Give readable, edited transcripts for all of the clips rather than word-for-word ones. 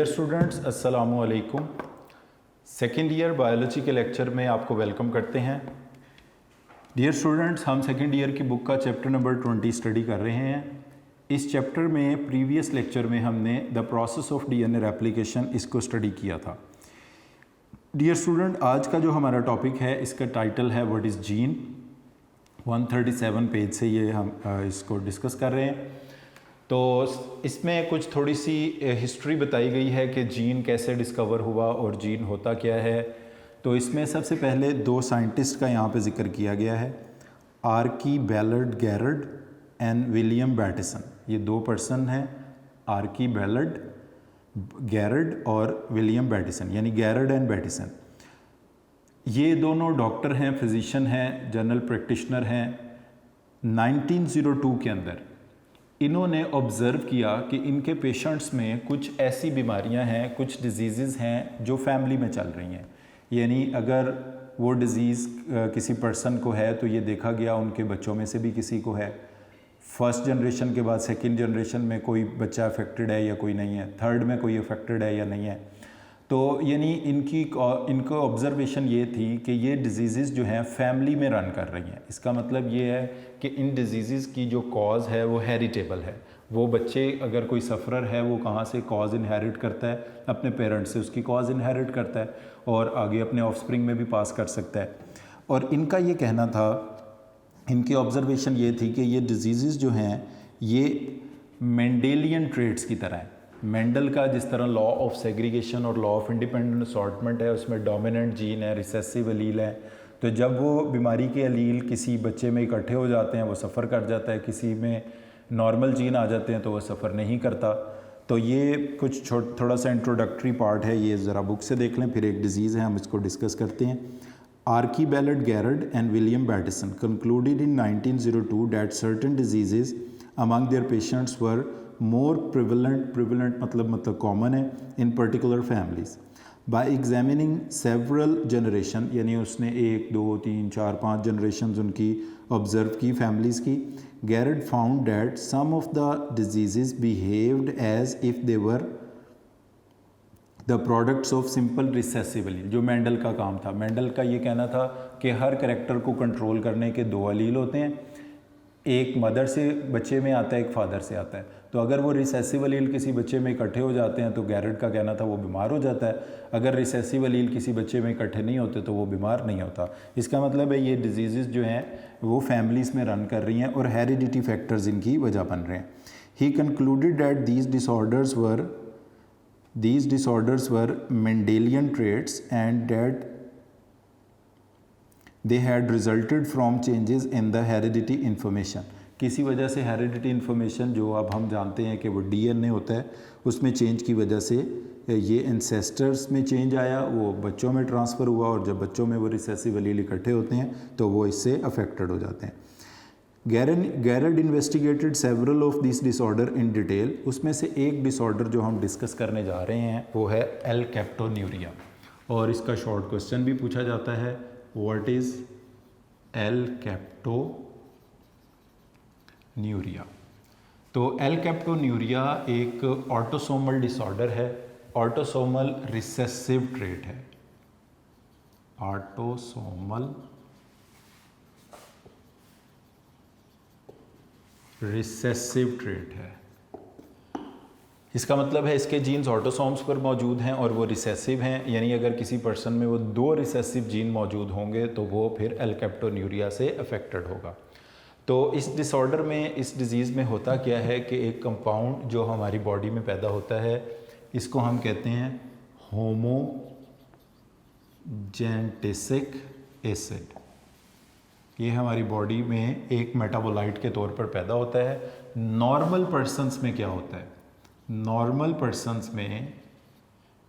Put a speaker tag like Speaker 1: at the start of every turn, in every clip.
Speaker 1: Dear students, अस्सलामु अलैकुम। Second year biology के लेक्चर में आपको वेलकम करते हैं। डियर स्टूडेंट्स, हम सेकेंड ईयर की बुक का चैप्टर नंबर 20 स्टडी कर रहे हैं। इस चैप्टर में प्रीवियस लेक्चर में हमने the process of DNA replication इसको स्टडी किया था। डियर स्टूडेंट, आज का जो हमारा टॉपिक है इसका टाइटल है व्हाट इज़ जीन। 137 पेज से ये हम इसको डिस्कस कर रहे हैं। तो इसमें कुछ थोड़ी सी हिस्ट्री बताई गई है कि जीन कैसे डिस्कवर हुआ और जीन होता क्या है। तो इसमें सबसे पहले दो साइंटिस्ट का यहाँ पे जिक्र किया गया है, आर्की बैलर्ड गैरड एंड विलियम बैटिसन। ये दो पर्सन हैं, आर्की बैलर्ड गैरड और विलियम बैटिसन, यानी गैरड एंड बैटिसन। ये दोनों डॉक्टर हैं, फिजिशियन हैं, जनरल प्रैक्टिशनर हैं। 1902 के अंदर इन्होंने ऑब्ज़र्व किया कि इनके पेशेंट्स में कुछ ऐसी बीमारियां हैं, कुछ डिजीज़ हैं जो फैमिली में चल रही हैं। यानी अगर वो डिज़ीज़ किसी पर्सन को है तो ये देखा गया उनके बच्चों में से भी किसी को है। फर्स्ट जनरेशन के बाद सेकंड जनरेशन में कोई बच्चा अफेक्टेड है या कोई नहीं है, थर्ड में कोई अफेक्टेड है या नहीं है। तो यानी इनको ऑब्ज़र्वेशन ये थी कि ये डिजीज़ जो हैं फैमिली में रन कर रही हैं। इसका मतलब ये है कि इन डिजीज़ की जो कॉज है वो हेरिटेबल है। वो बच्चे, अगर कोई सफ़रर है, वो कहाँ से कॉज इनहेरिट करता है, अपने पेरेंट्स से उसकी कॉज इनहेरिट करता है और आगे अपने ऑफस्प्रिंग में भी पास कर सकता है। और इनका ये कहना था, इनकी ऑब्ज़र्वेशन ये थी कि ये डिजीज़ जो हैं ये मेंडेलियन ट्रेड्स की तरह हैं। मेंडल का जिस तरह लॉ ऑफ सेग्रीगेशन और लॉ ऑफ इंडिपेंडेंट असॉर्टमेंट है, उसमें डोमिनेंट जीन है, रिसेसिव अलील है। तो जब वो बीमारी के अलील किसी बच्चे में इकट्ठे हो जाते हैं वो सफ़र कर जाता है, किसी में नॉर्मल जीन आ जाते हैं तो वो सफ़र नहीं करता। तो ये कुछ थोड़ा सा इंट्रोडक्टरी पार्ट है, ये ज़रा बुक से देख लें। फिर एक डिज़ीज़ है, हम इसको डिस्कस करते हैं। Archibald Garrod and William Bateson concluded in 1902 that certain diseases among their patients were more prevalent मतलब कॉमन है in particular families. By examining several generation, यानी उसने 1, 2, 3, 4, 5 जनरेशन उनकी ऑब्ज़र्व की फैमिलीज़ की। Garrod found that some of the diseases behaved as if they were the products of simple recessive allele, जो Mendel का काम था। मेंडल का ये कहना था कि हर कैरेक्टर को कंट्रोल करने के दो अलील होते हैं, एक मदर से बच्चे में आता है, एक फादर से आता है। तो अगर वो रिसेसिव अलील किसी बच्चे में इकट्ठे हो जाते हैं तो गैरड का कहना था वो बीमार हो जाता है। अगर रिसेसिव अलील किसी बच्चे में इकट्ठे नहीं होते तो वो बीमार नहीं होता। इसका मतलब है ये डिजीज़ जो हैं वो फैमिलीज़ में रन कर रही हैं और हेरिडिटी फैक्टर्स इनकी वजह बन रहे हैं। He concluded that these disorders were Mendelian traits and that they had resulted from changes in the heredity information। किसी वजह से हेरिडिटी इन्फॉर्मेशन जो अब हम जानते हैं कि वो डीएनए होता है, उसमें चेंज की वजह से ये एंसेस्टर्स में चेंज आया, वो बच्चों में ट्रांसफ़र हुआ और जब बच्चों में वो रिसेसिव अलील इकट्ठे होते हैं तो वो इससे अफेक्टेड हो जाते हैं। Garrod investigated several of this disorder in detail. उसमें से एक डिसऑर्डर जो हम डिस्कस करने जा रहे हैं वो है एल-कैप्टोन्यूरिया, और इसका शॉर्ट क्वेश्चन भी पूछा जाता है, व्हाट इज़ एल-कैप्टोन्यूरिया। तो एल-कैप्टोन्यूरिया एक ऑटोसोमल डिसऑर्डर है, ऑटोसोमल रिसेसिव ट्रेट है, ऑटोसोमल रिसेसिव ट्रेट है। इसका मतलब है इसके जीन्स ऑटोसोम्स पर मौजूद हैं और वो रिसेसिव हैं, यानी अगर किसी पर्सन में वो 2 रिसेसिव जीन मौजूद होंगे तो वो फिर एल-कैप्टोन्यूरिया से अफेक्टेड होगा। तो इस डिसऑर्डर में, इस डिज़ीज़ में होता क्या है कि एक कंपाउंड जो हमारी बॉडी में पैदा होता है इसको हम कहते हैं होमोजेंटिसिक एसिड। ये हमारी बॉडी में एक मेटाबोलाइट के तौर पर पैदा होता है। नॉर्मल पर्सन्स में क्या होता है, नॉर्मल पर्सन्स में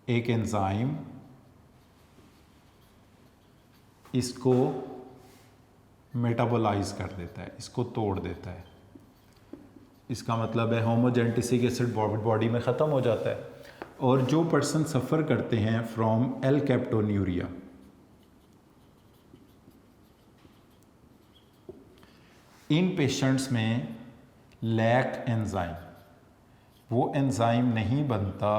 Speaker 1: एक एंजाइम इसको मेटाबोलाइज कर देता है, इसको तोड़ देता है। इसका मतलब है होमोजेंटिसिक एसिड बॉडी में ख़त्म हो जाता है। और जो पर्सन सफ़र करते हैं फ्रॉम एल-कैप्टोन्यूरिया, इन पेशेंट्स में लैक एंजाइम, वो एंजाइम नहीं बनता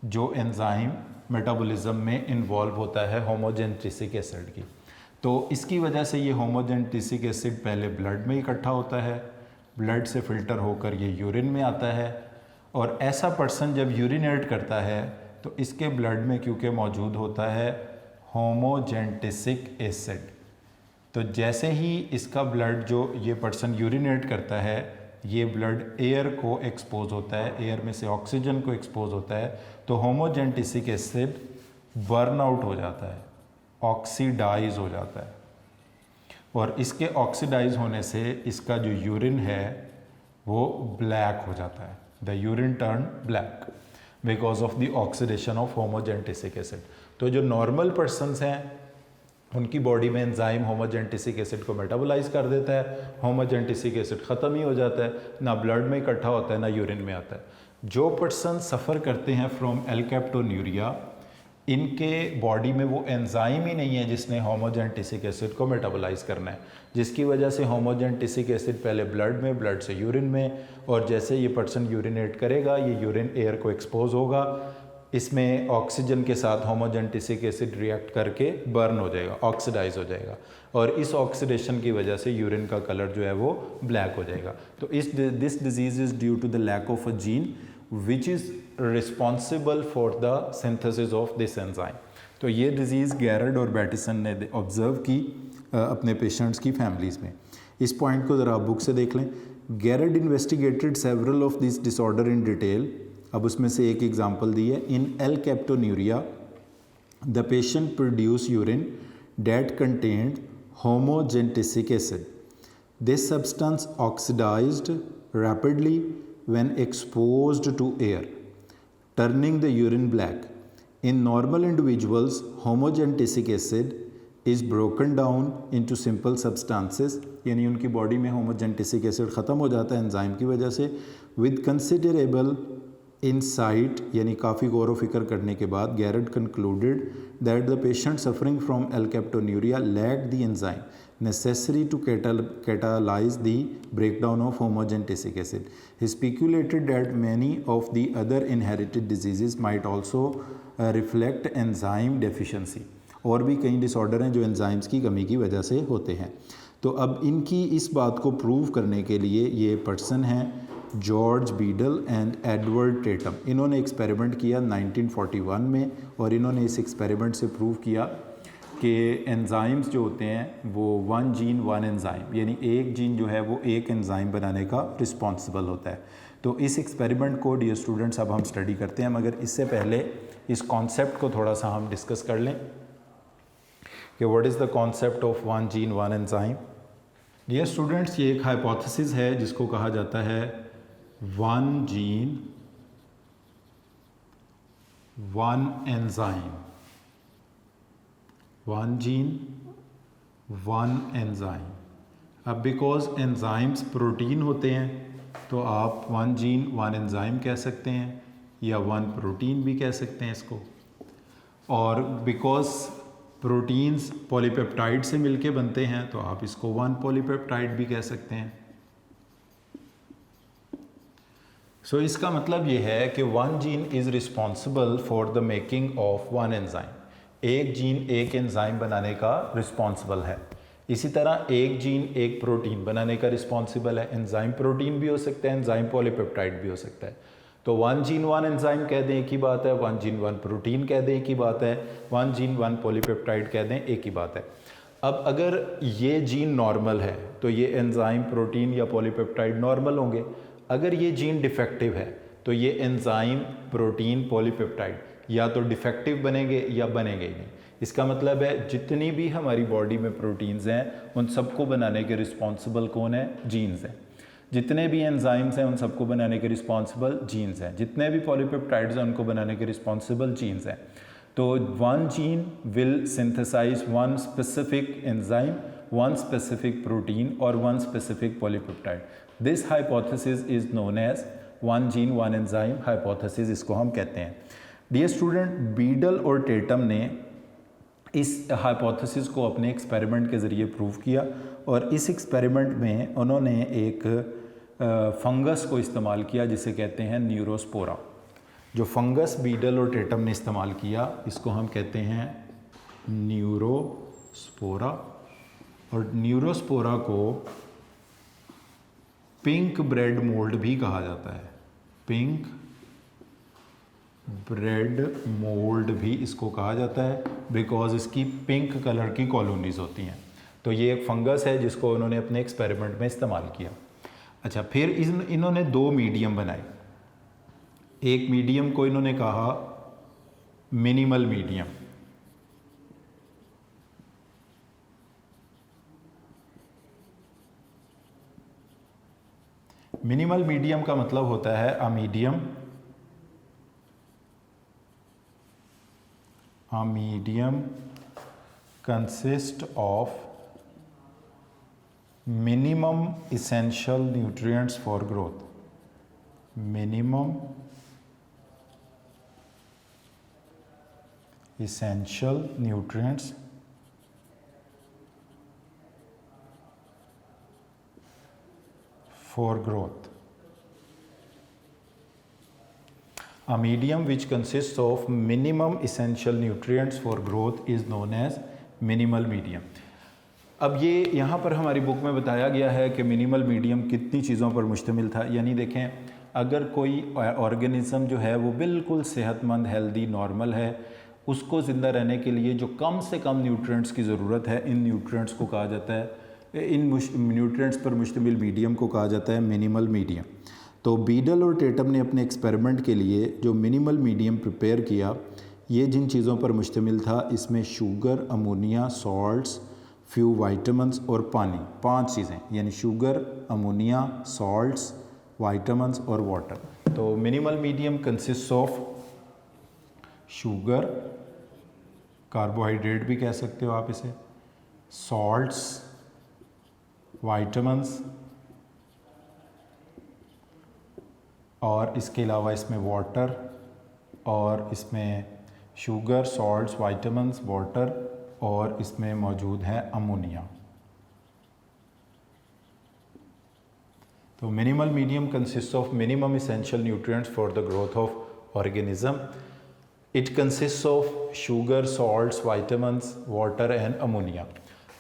Speaker 1: जो एंजाइम मेटाबॉलिज्म में इन्वॉल्व होता है होमोजेनेटिसिक एसिड की। तो इसकी वजह से ये होमोजेनेटिसिक एसिड पहले ब्लड में इकट्ठा होता है, ब्लड से फ़िल्टर होकर ये यूरिन में आता है, और ऐसा पर्सन जब यूरिनेट करता है तो इसके ब्लड में क्योंकि मौजूद होता है होमोजेनेटिसिक एसिड, तो जैसे ही इसका ब्लड जो ये पर्सन यूरिनेट करता है, ये ब्लड एयर को एक्सपोज होता है, एयर में से ऑक्सीजन को एक्सपोज होता है, तो होमोजेनेटिसिक एसिड बर्न आउट हो जाता है, ऑक्सीडाइज हो जाता है, और इसके ऑक्सीडाइज होने से इसका जो यूरिन है वो ब्लैक हो जाता है। The urine turn black because of the oxidation of homogentisic acid. तो जो नॉर्मल पर्सनस हैं उनकी बॉडी में एंजाइम होमोजेनेटिसिक एसिड को मेटाबोलाइज कर देता है, होमोजेनेटिसिक एसिड ख़त्म ही हो जाता है, ना ब्लड में इकट्ठा होता है ना यूरिन में आता है। जो पर्सन सफ़र करते हैं फ्रॉम एल्केप्टोन्यूरिया, इनके बॉडी में वो एंजाइम ही नहीं है जिसने होमोजेनेटिसिक एसिड को मेटाबोलाइज करना है, जिसकी वजह से होमोजेनेटिसिक एसिड पहले ब्लड में, ब्लड से यूरिन में, और जैसे ये पर्सन यूरिनेट करेगा ये यूरिन एयर को एक्सपोज होगा, इसमें ऑक्सीजन के साथ होमोजेनेटिसिक एसिड रिएक्ट करके बर्न हो जाएगा, ऑक्सीडाइज हो जाएगा, और इस ऑक्सीडेशन की वजह से यूरिन का कलर जो है वो ब्लैक हो जाएगा। तो this disease is due to the lack of a gene which is responsible for the synthesis of this enzyme. तो ये डिज़ीज़ गैरड और बैटिसन ने ऑब्ज़र्व की अपने पेशेंट्स की फैमिलीज़ में। इस पॉइंट को ज़रा आप बुक से देख लें। Garrod investigated several of this disorder in detail. अब उसमें से एक एग्जांपल दी है। In alkaptonuria the patient produce urine that contained homogentisic acid. This substance oxidised rapidly when exposed to air, turning the urine black. In normal individuals, homogenetic acid is broken down into simple substances, यानी उनकी body में होमोजेनेटिसिक acid ख़त्म हो जाता है enzyme की वजह से। विद कंसिडरेबल इंसाइट, यानी काफ़ी गौर व फिक्र करने के बाद, Garrod concluded that the patient suffering from alkaptonuria lacked the enzyme necessary to catalyze the breakdown of homogenetic acid. He speculated that many of the other inherited diseases might also reflect enzyme deficiency. और भी कई disorder हैं जो enzymes की कमी की वजह से होते हैं। तो अब इनकी इस बात को प्रूव करने के लिए ये पर्सन हैं George Beadle and Edward Tetam. इन्होंने एक्सपेरिमेंट किया 1941 में, और इन्होंने इस एक्सपेरिमेंट से प्रूव किया कि एंजाइम्स जो होते हैं वो वन जीन वन एंजाइम, यानी एक जीन जो है वो एक एंजाइम बनाने का रिस्पॉन्सिबल होता है। तो इस एक्सपेरिमेंट को डियर स्टूडेंट्स अब हम स्टडी करते हैं, मगर इससे पहले इस कॉन्सेप्ट को थोड़ा सा हम डिस्कस कर लें कि what is the concept of one gene one enzyme. Dear students, ये एक हाइपोथेसिस है जिसको कहा जाता है one gene one enzyme. One gene one enzyme. अब बिकॉज एंजाइम्स प्रोटीन होते हैं तो आप वन जीन वन एंजाइम कह सकते हैं, या वन प्रोटीन भी कह सकते हैं इसको। और बिकॉज प्रोटीन्स पॉलीपेप्टाइड से मिलके बनते हैं तो आप इसको वन पॉलीपेप्टाइड भी कह सकते हैं। सो इसका मतलब ये है कि one gene is responsible for the making of one enzyme. एक जीन एक एंजाइम बनाने का रिस्पॉन्सिबल है। इसी तरह एक जीन एक प्रोटीन बनाने का रिस्पॉन्सिबल है। एंजाइम प्रोटीन भी हो सकता है, एंजाइम पॉलीपेप्टाइड भी हो सकता है। तो वन जीन वन एंजाइम कह दें एक ही बात है, वन जीन वन प्रोटीन कह दें एक ही बात है, वन जीन वन पॉलीपेप्टाइड कह दें एक ही बात है। अब अगर ये जीन नॉर्मल है तो ये एंजाइम प्रोटीन या पॉलीपेप्टाइड नॉर्मल होंगे। अगर ये जीन डिफेक्टिव है तो ये एंजाइम प्रोटीन पॉलीपेप्टाइड या तो डिफेक्टिव बनेंगे या बनेंगे ही नहीं। इसका मतलब है जितनी भी हमारी बॉडी में प्रोटीन्स हैं उन सबको बनाने के रिस्पॉन्सिबल कौन है? जीन्स हैं। जितने भी एंजाइम्स हैं उन सबको बनाने के रिस्पॉन्सिबल जीन्स हैं। जितने भी पॉलीपेप्टाइड्स हैं उनको बनाने के रिस्पॉन्सिबल जीन्स हैं। तो one gene will synthesise one specific enzyme, one specific protein और one specific polypeptide. This hypothesis is known as one gene one enzyme hypothesis, इसको हम कहते हैं। डियर स्टूडेंट, बीडल और टेटम ने इस हाइपोथेसिस को अपने एक्सपेरिमेंट के ज़रिए प्रूव किया, और इस एक्सपेरिमेंट में उन्होंने एक फंगस को इस्तेमाल किया जिसे कहते हैं न्यूरोस्पोरा। जो फंगस बीडल और टेटम ने इस्तेमाल किया इसको हम कहते हैं न्यूरोस्पोरा, और न्यूरोस्पोरा को पिंक ब्रेड मोल्ड भी कहा जाता है। पिंक ब्रेड मोल्ड भी इसको कहा जाता है बिकॉज इसकी पिंक कलर की कॉलोनीज होती हैं। तो ये एक फंगस है जिसको उन्होंने अपने एक्सपेरिमेंट में इस्तेमाल किया। अच्छा, फिर इन्होंने दो मीडियम बनाए। एक मीडियम को इन्होंने कहा मिनिमल मीडियम, मिनिमल मीडियम का मतलब होता है a medium consist of minimum essential nutrients for growth, minimum essential nutrients for growth. A medium which consists of minimum essential nutrients for growth is known as minimal medium. अब ये यहाँ पर हमारी book में बताया गया है कि मिनिमल मीडियम कितनी चीज़ों पर मुश्तमिल था। यानी देखें, अगर कोई ऑर्गेनिज़म जो है वो बिल्कुल सेहतमंद, हेल्दी, नॉर्मल है, उसको ज़िंदा रहने के लिए जो कम से कम न्यूट्रिएंट्स की ज़रूरत है, इन न्यूट्रिएंट्स को कहा जाता है, इन न्यूट्रिएंट्स पर मुश्तमिल मीडियम को कहा जाता है मिनिमल मीडियम। तो बीडल और टेटम ने अपने एक्सपेरिमेंट के लिए जो मिनिमल मीडियम प्रिपेयर किया, ये जिन चीज़ों पर मुश्तमिल था, इसमें sugar, ammonia, salts, few vitamins और पानी, 5 चीज़ें, यानी शुगर, अमोनिया, सॉल्ट्स, वाइटामिन्स और वाटर। तो minimal medium consist of sugar, carbohydrate भी कह सकते हो आप इसे, सॉल्ट्स, वाइटामिन्स, और इसके अलावा इसमें वाटर, और इसमें शुगर, सॉल्ट्स, वाइटामिन्स, वाटर, और इसमें मौजूद है अमोनिया। तो minimal medium consist of minimum essential nutrients for the growth of organism. It consist of sugar, salts, vitamins, water and ammonia.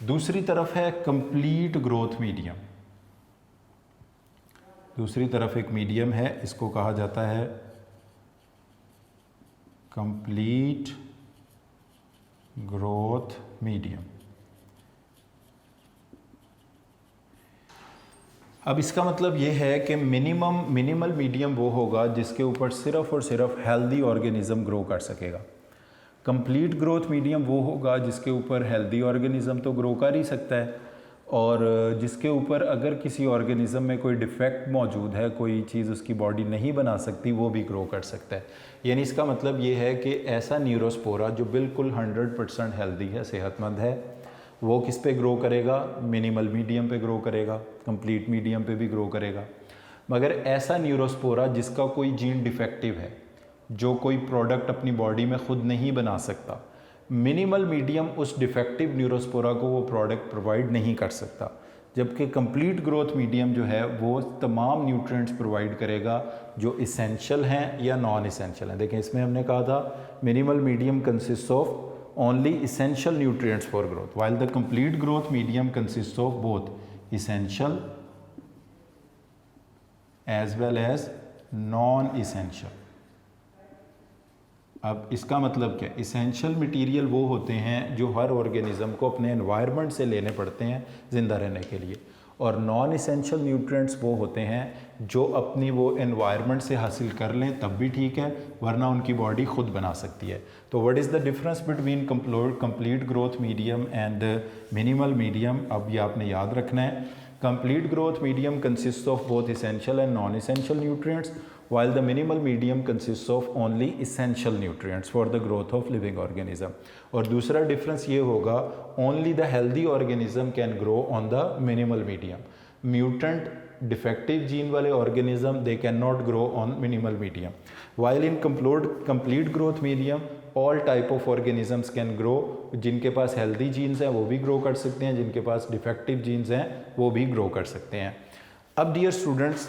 Speaker 1: दूसरी तरफ है कंप्लीट ग्रोथ मीडियम। दूसरी तरफ एक मीडियम है, इसको कहा जाता है कंप्लीट ग्रोथ मीडियम। अब इसका मतलब ये है कि मिनिमल मीडियम वो होगा जिसके ऊपर सिर्फ और सिर्फ हेल्दी ऑर्गेनिज्म ग्रो कर सकेगा। कंप्लीट ग्रोथ मीडियम वो होगा जिसके ऊपर हेल्दी ऑर्गेनिज्म तो ग्रो कर ही सकता है, और जिसके ऊपर अगर किसी ऑर्गेनिज्म में कोई डिफेक्ट मौजूद है, कोई चीज़ उसकी बॉडी नहीं बना सकती, वो भी ग्रो कर सकता है। यानी इसका मतलब ये है कि ऐसा न्यूरोस्पोरा जो बिल्कुल 100% हेल्दी है, सेहतमंद है, वो किस पे ग्रो करेगा? मिनिमल मीडियम पे ग्रो करेगा, कंप्लीट मीडियम पे भी ग्रो करेगा। मगर ऐसा न्यूरोस्पोरा जिसका कोई जीन डिफेक्टिव है, जो कोई प्रोडक्ट अपनी बॉडी में ख़ुद नहीं बना सकता, मिनिमल मीडियम उस डिफेक्टिव न्यूरोस्पोरा को वो प्रोडक्ट प्रोवाइड नहीं कर सकता। जबकि कंप्लीट ग्रोथ मीडियम जो है वो तमाम न्यूट्रिएंट्स प्रोवाइड करेगा जो इसेंशियल हैं या नॉन इसेंशियल हैं। देखें, इसमें हमने कहा था minimal medium consist of only essential nutrients for growth, while the complete growth medium consist of both essential as well as non essential. अब इसका मतलब क्या? इसेंशियल मटेरियल वो होते हैं जो हर ऑर्गेनिज्म को अपने एनवायरनमेंट से लेने पड़ते हैं ज़िंदा रहने के लिए, और नॉन इसेंशियल न्यूट्रिएंट्स वो होते हैं जो अपनी वो एनवायरनमेंट से हासिल कर लें तब भी ठीक है, वरना उनकी बॉडी खुद बना सकती है। तो what is the difference between complete growth medium and minimal medium? अब ये आपने याद रखना है। Complete growth medium consist of both essential and non essential nutrients, while the minimal medium consists of only essential nutrients for the growth of living organism। और दूसरा difference ये होगा, only the healthy organism can grow on the minimal medium। mutant defective gene वाले organism they cannot grow on minimal medium, while in complete growth medium all type of organisms can grow। जिनके पास healthy genes हैं वो भी grow कर सकते हैं, जिनके पास defective genes हैं वो भी grow कर सकते हैं। अब dear students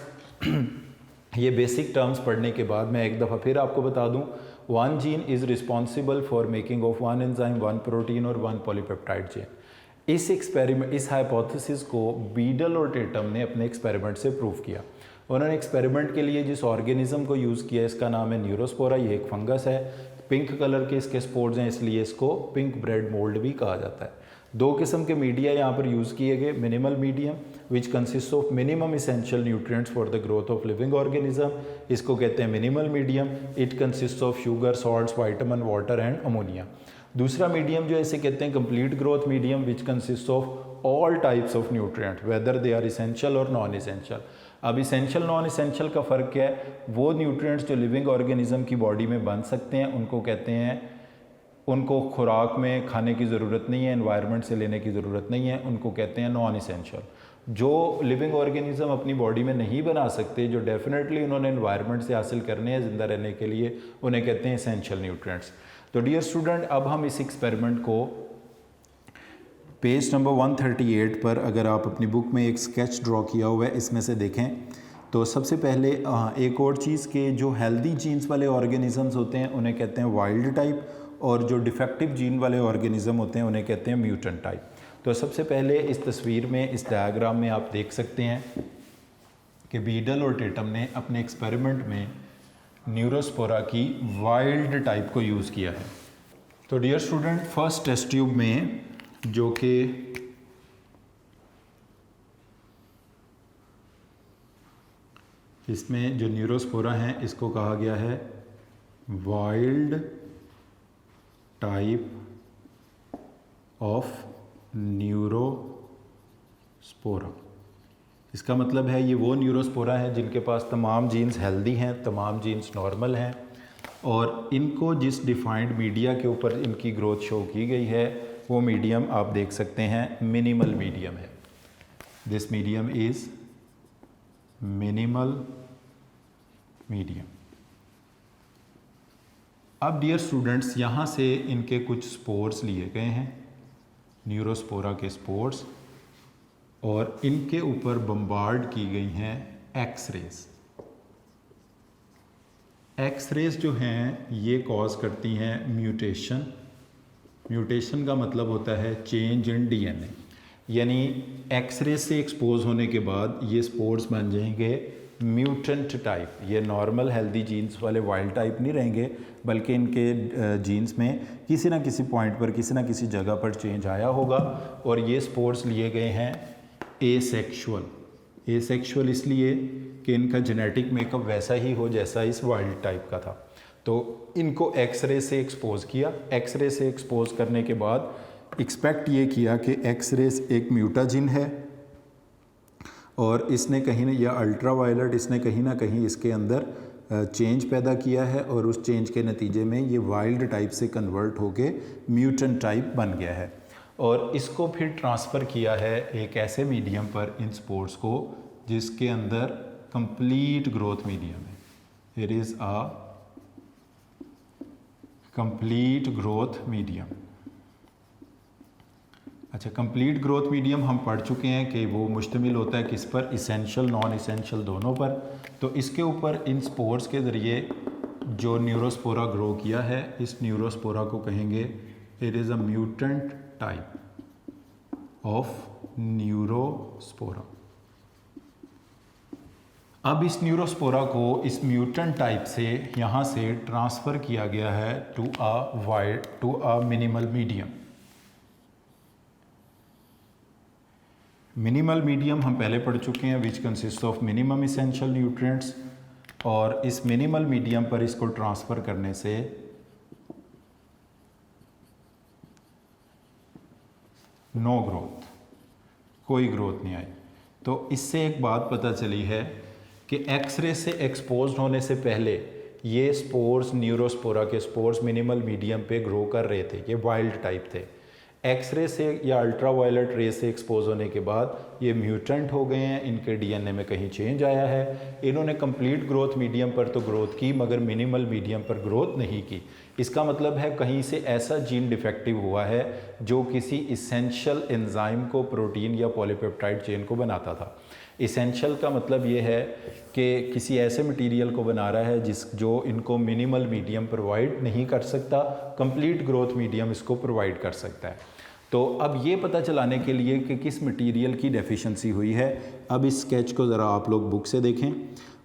Speaker 1: ये बेसिक टर्म्स पढ़ने के बाद मैं एक दफ़ा फिर आपको बता दूं, one gene is responsible for making of one enzyme, one protein और वन पॉलीपेप्टाइड चेन। इस हाइपोथेसिस को बीडल और टेटम ने अपने एक्सपेरिमेंट से प्रूव किया। उन्होंने एक्सपेरिमेंट के लिए जिस ऑर्गेनिज्म को यूज़ किया इसका नाम है न्यूरोस्पोरा। ये एक फंगस है, पिंक कलर के इसके स्पोर्स हैं, इसलिए इसको पिंक ब्रेड मोल्ड भी कहा जाता है। दो किस्म के मीडिया यहाँ पर यूज़ किए गए, minimal medium which consist of minimum essential nutrients for the growth of living organism, इसको कहते हैं minimal medium. It consist of sugar, salts, vitamin, water and ammonia. दूसरा मीडियम जो है इसे कहते हैं complete growth medium which consist of all types of nutrient whether they are essential और नॉन इसेंशियल। अब इसेंशियल नॉन इसेंशियल का फ़र्क क्या है? वो न्यूट्रिएंट्स जो लिविंग ऑर्गेनिज्म की बॉडी में बन सकते हैं उनको कहते हैं, उनको खुराक में खाने की ज़रूरत नहीं है, एनवायरनमेंट से लेने की ज़रूरत नहीं है, उनको कहते हैं नॉन इसेंशियल। जो लिविंग ऑर्गेनिज्म अपनी बॉडी में नहीं बना सकते, जो डेफिनेटली उन्होंने एनवायरनमेंट से हासिल करने हैं ज़िंदा रहने के लिए, उन्हें कहते हैं इसेंशियल न्यूट्रिएंट्स। तो डियर स्टूडेंट, अब हम इस एक्सपेरिमेंट को पेज नंबर 138 पर, अगर आप अपनी बुक में एक स्केच ड्रॉ किया हुआ है इसमें से देखें तो सबसे पहले एक और चीज़ के जो हेल्दी जीन्स वाले ऑर्गेनिजम्स होते हैं उन्हें कहते हैं वाइल्ड टाइप, और जो डिफेक्टिव जीन वाले ऑर्गेनिज्म होते हैं उन्हें कहते हैं म्यूटेंट टाइप। तो सबसे पहले इस तस्वीर में, इस डायग्राम में आप देख सकते हैं कि बीडल और टेटम ने अपने एक्सपेरिमेंट में न्यूरोस्पोरा की वाइल्ड टाइप को यूज़ किया है। तो dear student, first test tube में जो कि इसमें जो न्यूरोस्पोरा हैं इसको कहा गया है वाइल्ड टाइप ऑफ न्यूरोस्पोरा। इसका मतलब है ये वो न्यूरोस्पोरा है जिनके पास तमाम जीन्स हेल्दी हैं, तमाम जीन्स नॉर्मल हैं, और इनको जिस डिफाइंड मीडिया के ऊपर इनकी ग्रोथ शो की गई है वो मीडियम आप देख सकते हैं मिनिमल मीडियम है। This medium is minimal medium. अब डियर स्टूडेंट्स, यहाँ से इनके कुछ स्पोर्स लिए गए हैं, न्यूरोस्पोरा के स्पोर्स, और इनके ऊपर बम्बार्ड की गई हैं एक्सरेज। एक्सरेज जो हैं ये कॉज करती हैं म्यूटेशन। म्यूटेशन का मतलब होता है चेंज इन डीएनए, यानी एक्सरे से एक्सपोज होने के बाद ये स्पोर्स बन जाएंगे म्यूटेंट टाइप। ये नॉर्मल हेल्दी जीन्स वाले वाइल्ड टाइप नहीं रहेंगे, बल्कि इनके जीन्स में किसी ना किसी पॉइंट पर, किसी ना किसी जगह पर चेंज आया होगा, और ये स्पोर्स लिए गए हैं एसेक्सुअल। एसेक्सुअल इसलिए कि इनका जेनेटिक मेकअप वैसा ही हो जैसा इस वाइल्ड टाइप का था। तो इनको एक्सरे से एक्सपोज किया। एक्सरे से एक्सपोज करने के बाद एक्सपेक्ट ये किया कि एक्सरेस एक म्यूटाजिन है, और इसने कहीं ना, या अल्ट्रावायलेट, इसने कहीं ना कहीं इसके अंदर चेंज पैदा किया है, और उस चेंज के नतीजे में ये वाइल्ड टाइप से कन्वर्ट होके म्यूटेंट टाइप बन गया है, और इसको फिर ट्रांसफ़र किया है एक ऐसे मीडियम पर, इन स्पोर्ट्स को, जिसके अंदर कंप्लीट ग्रोथ मीडियम है। It is a complete growth medium. अच्छा, कंप्लीट ग्रोथ मीडियम हम पढ़ चुके हैं कि वो मुश्तमिल होता है किस पर? इसेंशियल नॉन इसेंशियल दोनों पर। तो इसके ऊपर इन स्पोर्स के ज़रिए जो न्यूरोस्पोरा ग्रो किया है, इस न्यूरोस्पोरा को कहेंगे it is a mutant type of Neurospora. अब इस न्यूरोस्पोरा को इस म्यूटेंट टाइप से यहाँ से ट्रांसफ़र किया गया है to a minimal medium. Minimal medium हम पहले पढ़ चुके हैं, which consist of minimum essential nutrients, और इस मिनिमल मीडियम पर इसको ट्रांसफ़र करने से नो ग्रोथ, कोई ग्रोथ नहीं आई। तो इससे एक बात पता चली है कि एक्सरे से एक्सपोज होने से पहले ये स्पोर्स, न्यूरोस्पोरा के स्पोर्स मिनिमल मीडियम पे ग्रो कर रहे थे, ये वाइल्ड टाइप थे। एक्सरे से या अल्ट्रावायलेट रे से एक्सपोज होने के बाद ये म्यूटेंट हो गए हैं, इनके डीएनए में कहीं चेंज आया है। इन्होंने कंप्लीट ग्रोथ मीडियम पर तो ग्रोथ की, मगर मिनिमल मीडियम पर ग्रोथ नहीं की। इसका मतलब है कहीं से ऐसा जीन डिफेक्टिव हुआ है जो किसी इसेंशियल एंजाइम को, प्रोटीन या पॉलीपेप्टाइड चेन को बनाता था। इसेंशियल का मतलब ये है कि किसी ऐसे मटेरियल को बना रहा है जो इनको मिनिमल मीडियम प्रोवाइड नहीं कर सकता, कंप्लीट ग्रोथ मीडियम इसको प्रोवाइड कर सकता है। तो अब ये पता चलाने के लिए कि किस मटेरियल की डेफिशिएंसी हुई है, अब इस स्केच को ज़रा आप लोग बुक से देखें।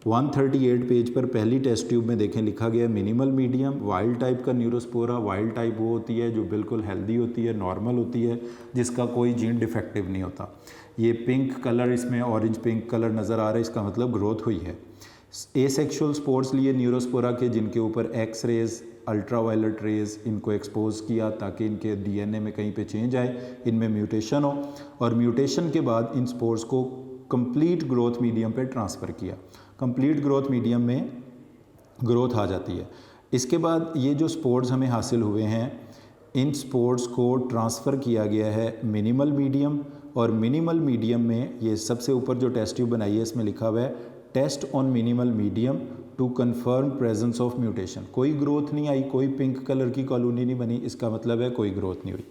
Speaker 1: 138 पेज पर पहली टेस्ट ट्यूब में देखें लिखा गया है मिनिमल मीडियम, वाइल्ड टाइप का न्यूरोस्पोरा। वाइल्ड टाइप वो होती है जो बिल्कुल हेल्दी होती है, नॉर्मल होती है, जिसका कोई जीन डिफेक्टिव नहीं होता। ये पिंक कलर, इसमें ऑरेंज पिंक कलर नज़र आ रहा है, इसका मतलब ग्रोथ हुई है। एसेक्सुअल स्पोर्स लिए न्यूरोस्पोरा के, जिनके ऊपर एक्स रेज, अल्ट्रावायलेट रेज इनको एक्सपोज किया ताकि इनके डीएनए में कहीं पे चेंज आए, इनमें म्यूटेशन हो, और म्यूटेशन के बाद इन स्पोर्स को कंप्लीट ग्रोथ मीडियम पे ट्रांसफ़र किया। कंप्लीट ग्रोथ मीडियम में ग्रोथ आ जाती है। इसके बाद ये जो स्पोर्स हमें हासिल हुए हैं, इन स्पोर्स को ट्रांसफ़र किया गया है मिनिमल मीडियम, और मिनिमल मीडियम में ये सबसे ऊपर जो टेस्ट ट्यूब बनाई है इसमें लिखा हुआ है test on minimal medium to confirm presence of mutation. कोई ग्रोथ नहीं आई, कोई पिंक कलर की कॉलोनी नहीं बनी, इसका मतलब है कोई ग्रोथ नहीं हुई।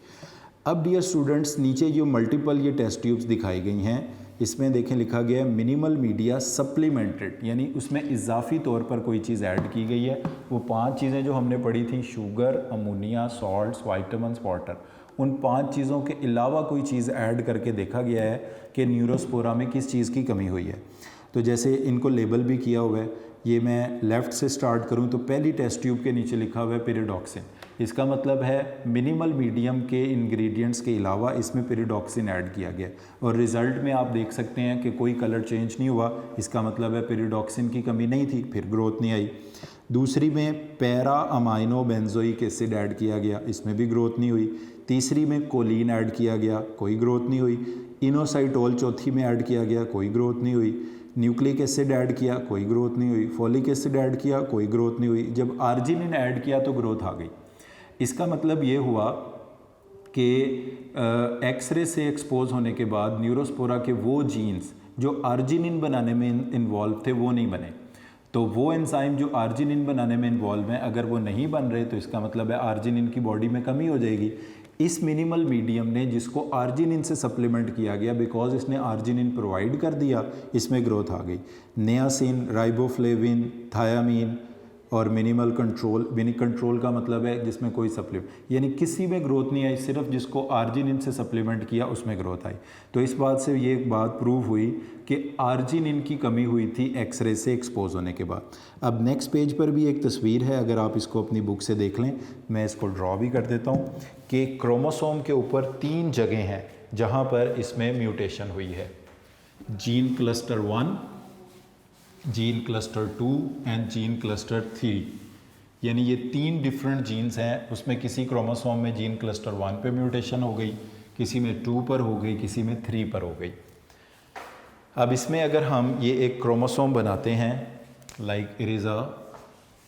Speaker 1: अब डियर स्टूडेंट्स, नीचे जो मल्टीपल ये टेस्ट ट्यूब्स दिखाई गई हैं, इसमें देखें लिखा गया है मिनिमल मीडिया सप्लीमेंटेड, यानी उसमें इजाफी तौर पर कोई चीज़ ऐड की गई है। वो 5 चीज़ें जो हमने पढ़ी थी, sugar, ammonia, salts, vitamins, water, उन 5 चीज़ों के अलावा कोई चीज़ ऐड करके देखा गया है कि न्यूरोस्पोरा में किस चीज़ की कमी हुई है। तो जैसे इनको लेबल भी किया हुआ है, ये मैं लेफ़्ट से स्टार्ट करूं तो पहली टेस्ट ट्यूब के नीचे लिखा हुआ है पेरिडॉक्सिन। इसका मतलब है मिनिमल मीडियम के इंग्रेडिएंट्स के अलावा इसमें पेरिडॉक्सिन ऐड किया गया, और रिज़ल्ट में आप देख सकते हैं कि कोई कलर चेंज नहीं हुआ, इसका मतलब है पेरिडॉक्सिन की कमी नहीं थी, फिर ग्रोथ नहीं आई। दूसरी में para amino benzoic acid add किया गया, इसमें भी ग्रोथ नहीं हुई। तीसरी में कोलिन ऐड किया गया, कोई ग्रोथ नहीं हुई। इनोसाइटोल चौथी में ऐड किया गया, कोई ग्रोथ नहीं हुई। न्यूक्लिक एसिड ऐड किया, कोई ग्रोथ नहीं हुई। फॉलिक एसिड ऐड किया, कोई ग्रोथ नहीं हुई। जब आर्जिनिन ऐड किया तो ग्रोथ आ गई। इसका मतलब ये हुआ कि एक्सरे से एक्सपोज होने के बाद न्यूरोस्पोरा के वो जीन्स जो आर्जिनिन बनाने में इन्वॉल्व थे वो नहीं बने। तो वो एंजाइम जो आर्जिनिन बनाने में इन्वॉल्व हैं, अगर वो नहीं बन रहे तो इसका मतलब है आर्जिनिन की बॉडी में कमी हो जाएगी। इस मिनिमल मीडियम ने, जिसको आर्जिनिन से सप्लीमेंट किया गया बिकॉज इसने आर्जिनिन प्रोवाइड कर दिया, इसमें ग्रोथ आ गई। नियासिन, राइबोफ्लेविन, थायामीन और मिनिमल कंट्रोल। कंट्रोल का मतलब है जिसमें कोई सप्लीमेंट, यानी किसी में ग्रोथ नहीं आई, सिर्फ जिसको आर्जिनिन से सप्लीमेंट किया उसमें ग्रोथ आई। तो इस बात से ये एक बात प्रूव हुई कि आर्जिनिन की कमी हुई थी एक्सरे से एक्सपोज होने के बाद। अब नेक्स्ट पेज पर भी एक तस्वीर है, अगर आप इसको अपनी बुक से देख लें, मैं इसको ड्रॉ भी कर देता हूँ कि क्रोमोसोम के ऊपर 3 जगह हैं जहाँ पर इसमें म्यूटेशन हुई है। Gene cluster 1, gene cluster 2 and gene cluster 3, यानी ये 3 डिफरेंट जीन्स हैं। उसमें किसी क्रोमोसोम में जीन क्लस्टर 1 पे म्यूटेशन हो गई, किसी में 2 पर हो गई, किसी में 3 पर हो गई। अब इसमें अगर हम ये एक क्रोमोसोम बनाते हैं, like it is a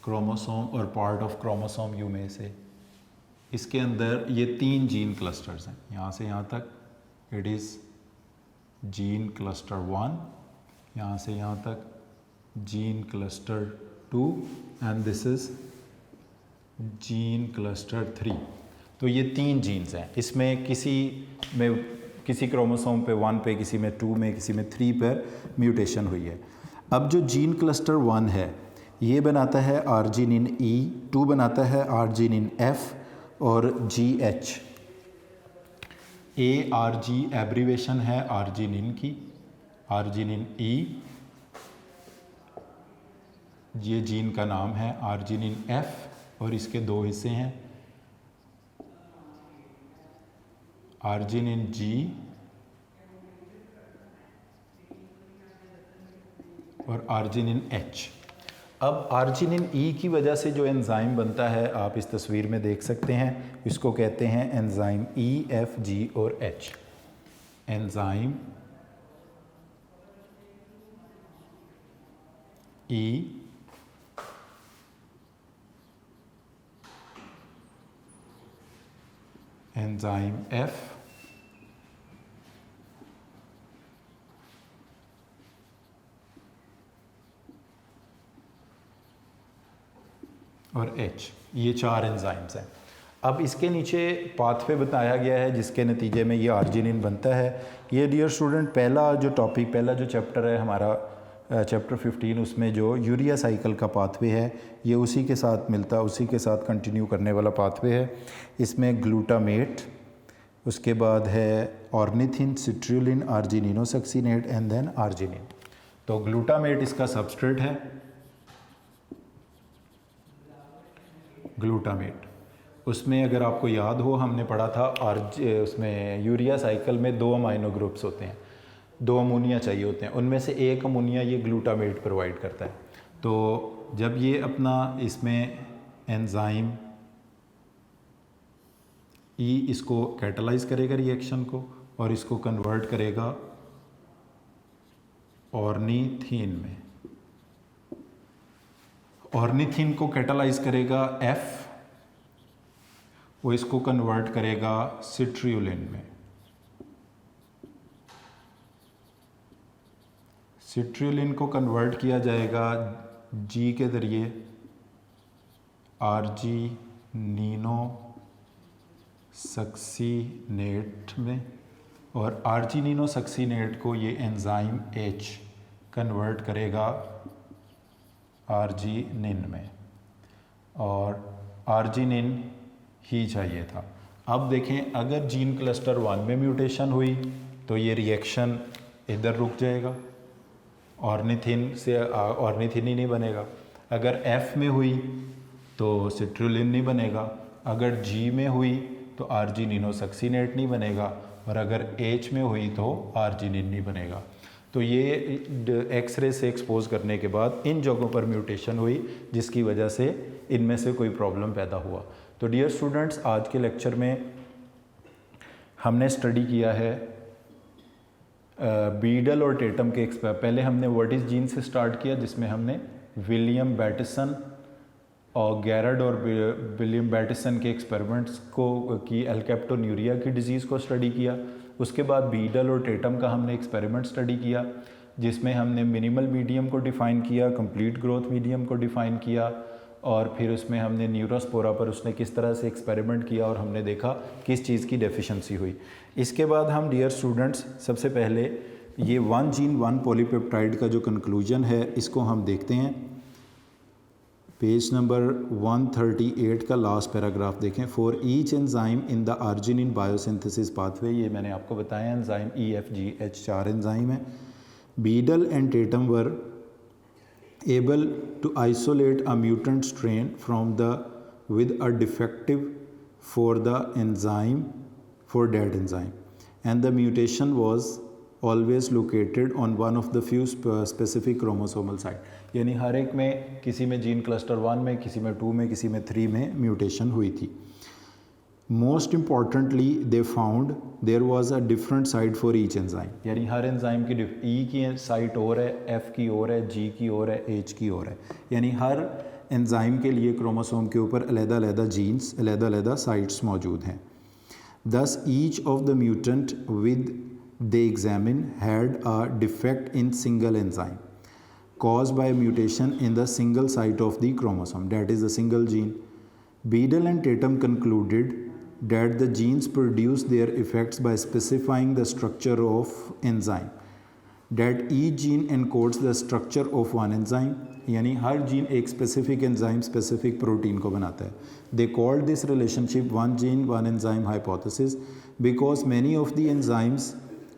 Speaker 1: chromosome और पार्ट ऑफ क्रोमोसोम यू में से, इसके अंदर ये 3 जीन क्लस्टर्स हैं, यहाँ से यहाँ तक इट इज़ जीन क्लस्टर 1, यहाँ से यहाँ तक gene cluster 2 and this is gene cluster 3। तो ये 3 जीन्स हैं, इसमें किसी क्रोमोसोम पे 1 पे, किसी में 2 में, किसी में 3 पर म्यूटेशन हुई है। अब जो जीन क्लस्टर 1 है ये बनाता है आर्जिनिन E, 2 बनाता है आर्जिनिन F और GH। ARG एब्रीवेशन है आर्जिनिन की, आर्जिनिन E ये जीन का नाम है, आर्जिनिन F और इसके 2 हिस्से हैं, आर्जिनिन G और आर्जिनिन H। अब आर्जिनिन E की वजह से जो एंजाइम बनता है आप इस तस्वीर में देख सकते हैं, इसको कहते हैं एंजाइम E, F, G और H। Enzyme E, enzyme F और H, ये 4 एंजाइम्स हैं। अब इसके नीचे पाथवे बताया गया है जिसके नतीजे में ये आर्जिनिन बनता है। ये डियर स्टूडेंट पहला जो चैप्टर है हमारा चैप्टर 15, उसमें जो यूरिया साइकिल का पाथवे है ये उसी के साथ कंटिन्यू करने वाला पाथवे है। इसमें ग्लूटामेट, उसके बाद है ornithine, citrulline, argininosuccinate and then arginine. तो ग्लूटामेट इसका सबस्ट्रेट है, ग्लूटामेट। उसमें अगर आपको याद हो हमने पढ़ा था उसमें यूरिया साइकिल में 2 अमाइनो ग्रुप्स होते हैं, 2 अमोनिया चाहिए होते हैं, उनमें से एक अमोनिया ये ग्लूटामेट प्रोवाइड करता है। तो जब ये अपना इसमें एंजाइम इसको कैटालाइज करेगा रिएक्शन को और इसको कन्वर्ट करेगा ऑर्निथिन में, ऑर्निथिन को कैटालाइज करेगा F, वो इसको कन्वर्ट करेगा सिट्रुलिन में, सिट्रुलिन को कन्वर्ट किया जाएगा G के ज़रिए आर्जिनिनोसक्सिनेट में, और आर्जिनिनोसक्सिनेट को ये एंजाइम H कन्वर्ट करेगा आर्जिनिन में, और आर्जिनिन ही चाहिए था। अब देखें अगर जीन क्लस्टर 1 में म्यूटेशन हुई तो ये रिएक्शन इधर रुक जाएगा, ऑर्निथिन से ऑर्निथिन ही नहीं बनेगा। अगर F में हुई तो सिट्रुलिन नहीं बनेगा, अगर G में हुई तो आर्जिनिनोसक्सिनेट नहीं बनेगा, और अगर H में हुई तो आर्जिनिन नहीं बनेगा। तो ये एक्सरे से एक्सपोज करने के बाद इन जगहों पर म्यूटेशन हुई जिसकी वजह से इनमें से कोई प्रॉब्लम पैदा हुआ। तो डियर स्टूडेंट्स आज के लेक्चर में हमने स्टडी किया है बीडल और टेटम के पहले हमने व्हाट इज़ जीन से स्टार्ट किया, जिसमें हमने विलियम बैटिसन और गैरड और विलियम बैटिसन के एक्सपेरिमेंट्स की एल्केप्टोन्यूरिया की डिज़ीज़ को स्टडी किया। उसके बाद बीडल और टेटम का हमने एक्सपेरिमेंट स्टडी किया जिसमें हमने मिनिमल मीडियम को डिफ़ाइन किया, कंप्लीट ग्रोथ मीडियम को डिफ़ाइन किया, और फिर उसमें हमने न्यूरोस्पोरा पर उसने किस तरह से एक्सपेरिमेंट किया और हमने देखा किस चीज़ की डेफिशिएंसी हुई। इसके बाद हम डियर स्टूडेंट्स सबसे पहले ये 1 जीन 1 पॉलीपेप्टाइड का जो कंक्लूजन है इसको हम देखते हैं। पेज नंबर 138 का लास्ट पैराग्राफ देखें। For each enzyme in the arginine biosynthesis pathway, ये मैंने आपको बताया एंजाइम EFGH 4 एंजाइम है। Beadle and Tetam were able to isolate a mutant strain from the with a defective for the enzyme for that enzyme, and the mutation was always located on one of the few specific chromosomal site। यानी हर एक में किसी में gene cluster 1 में, किसी में 2 में, किसी में 3 में म्यूटेशन हुई थी। Most importantly they found there was a different site for each enzyme, यानी हर एंजाइम की E की साइट और है, F की और है, G की और है, H की और है, यानी हर एंजाइम के लिए क्रोमोसोम के ऊपर अलग-अलग जीन्स, अलग-अलग साइट्स मौजूद हैं। दस each of the mutant with they examine had a defect in single enzyme caused by a mutation in the single site of the chromosome, that is the single gene. Beadle and Tatum concluded that the genes produce their effects by specifying the structure of enzyme, that each gene encodes the structure of one enzyme, यानी हर gene एक specific enzyme specific protein को बनाता है। They called this relationship one gene one enzyme hypothesis because many of the enzymes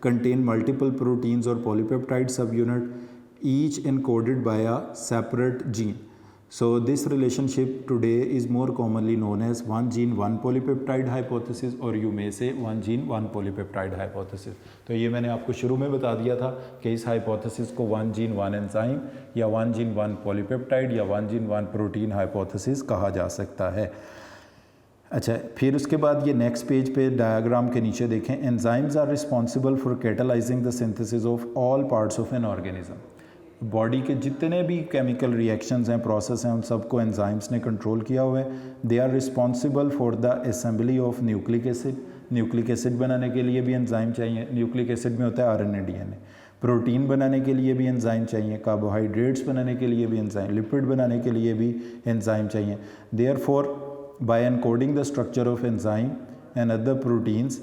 Speaker 1: contain multiple proteins or polypeptide subunit each encoded by a separate gene. So this relationship today is more commonly known as one gene one polypeptide hypothesis, or you may say one gene one polypeptide hypothesis। तो ये मैंने आपको शुरू में बता दिया था कि इस हाइपोथेसिस को वन जीन वन एंजाइम या वन जीन वन पॉलीपेप्टाइड या one gene one protein hypothesis कहा जा सकता है। अच्छा, फिर उसके बाद ये नेक्स्ट पेज पे डायग्राम के नीचे देखें। Enzymes are responsible for catalysing the synthesis of all parts of an organism. Body के जितने भी केमिकल रिएक्शंस हैं, प्रोसेस हैं, उन सबको एंजाइम्स ने कंट्रोल किया हुआ है। They are responsible for the assembly of nucleic acid. Nucleic acid बनाने के लिए भी एंजाइम चाहिए। न्यूक्लिक एसिड में होता है RNA DNA। प्रोटीन बनाने के लिए भी एंजाइम चाहिए, कार्बोहाइड्रेट्स बनाने के लिए भी एंजाइम, लिपिड बनाने के लिए भी एंजाइम चाहिए। Therefore by encoding the structure of enzyme and other proteins,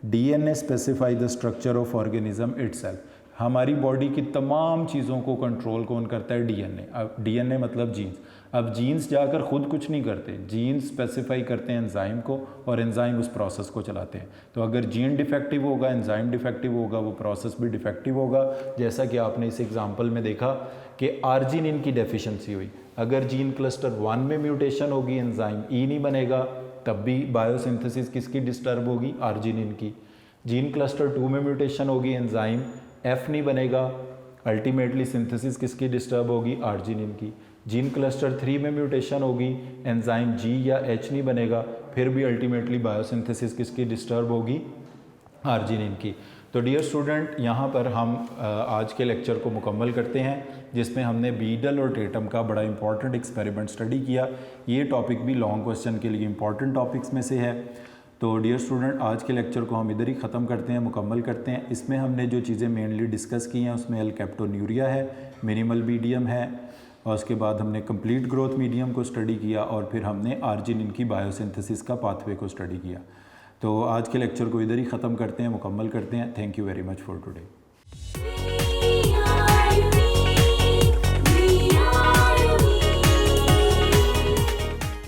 Speaker 1: DNA specify the structure of organism itself. हमारी बॉडी की तमाम चीज़ों को कंट्रोल कौन करता है? डीएनए। अब डीएनए मतलब जीन्स। अब जीन्स जाकर खुद कुछ नहीं करते, जीन्स स्पेसिफाई करते हैं एंजाइम को और एंजाइम उस प्रोसेस को चलाते हैं। तो अगर जीन डिफेक्टिव होगा, एंजाइम डिफेक्टिव होगा, वो प्रोसेस भी डिफेक्टिव होगा। जैसा कि आपने इस एग्जांपल में देखा कि आर्जिनिन की डेफिशिएंसी हुई। अगर जीन क्लस्टर 1 में म्यूटेशन होगी, एंजाइम ई नहीं बनेगा, तब भी बायोसिंथेसिस किसकी डिस्टर्ब होगी? आर्जिनिन की। जीन क्लस्टर 2 में म्यूटेशन होगी, एंजाइम एफ नहीं बनेगा, अल्टीमेटली सिंथेसिस किसकी डिस्टर्ब होगी? आर्जिनिन की। जीन क्लस्टर 3 में म्यूटेशन होगी, एंजाइम जी या एच नहीं बनेगा, फिर भी अल्टीमेटली बायोसिंथेसिस किसकी डिस्टर्ब होगी? आर्जिनिन की। तो डियर स्टूडेंट, यहाँ पर हम आज के लेक्चर को मुकम्मल करते हैं, जिसमें हमने बीडल और टेटम का बड़ा इंपॉर्टेंट एक्सपेरिमेंट स्टडी किया। ये टॉपिक भी लॉन्ग क्वेश्चन के लिए इंपॉर्टेंट टॉपिक्स में से है। तो डियर स्टूडेंट, आज के लेक्चर को हम इधर ही ख़त्म करते हैं, मुकम्मल करते हैं। इसमें हमने जो चीज़ें मेनली डिस्कस की हैं उसमें एल्केप्टोन्यूरिया है, मिनिमल मीडियम है, और उसके बाद हमने कंप्लीट ग्रोथ मीडियम को स्टडी किया, और फिर हमने आर्जिनिन की बायोसिंथेसिस का पाथवे को स्टडी किया। तो आज के लेक्चर को इधर ही ख़त्म करते हैं, मुकम्मल करते हैं। Thank you very much for today.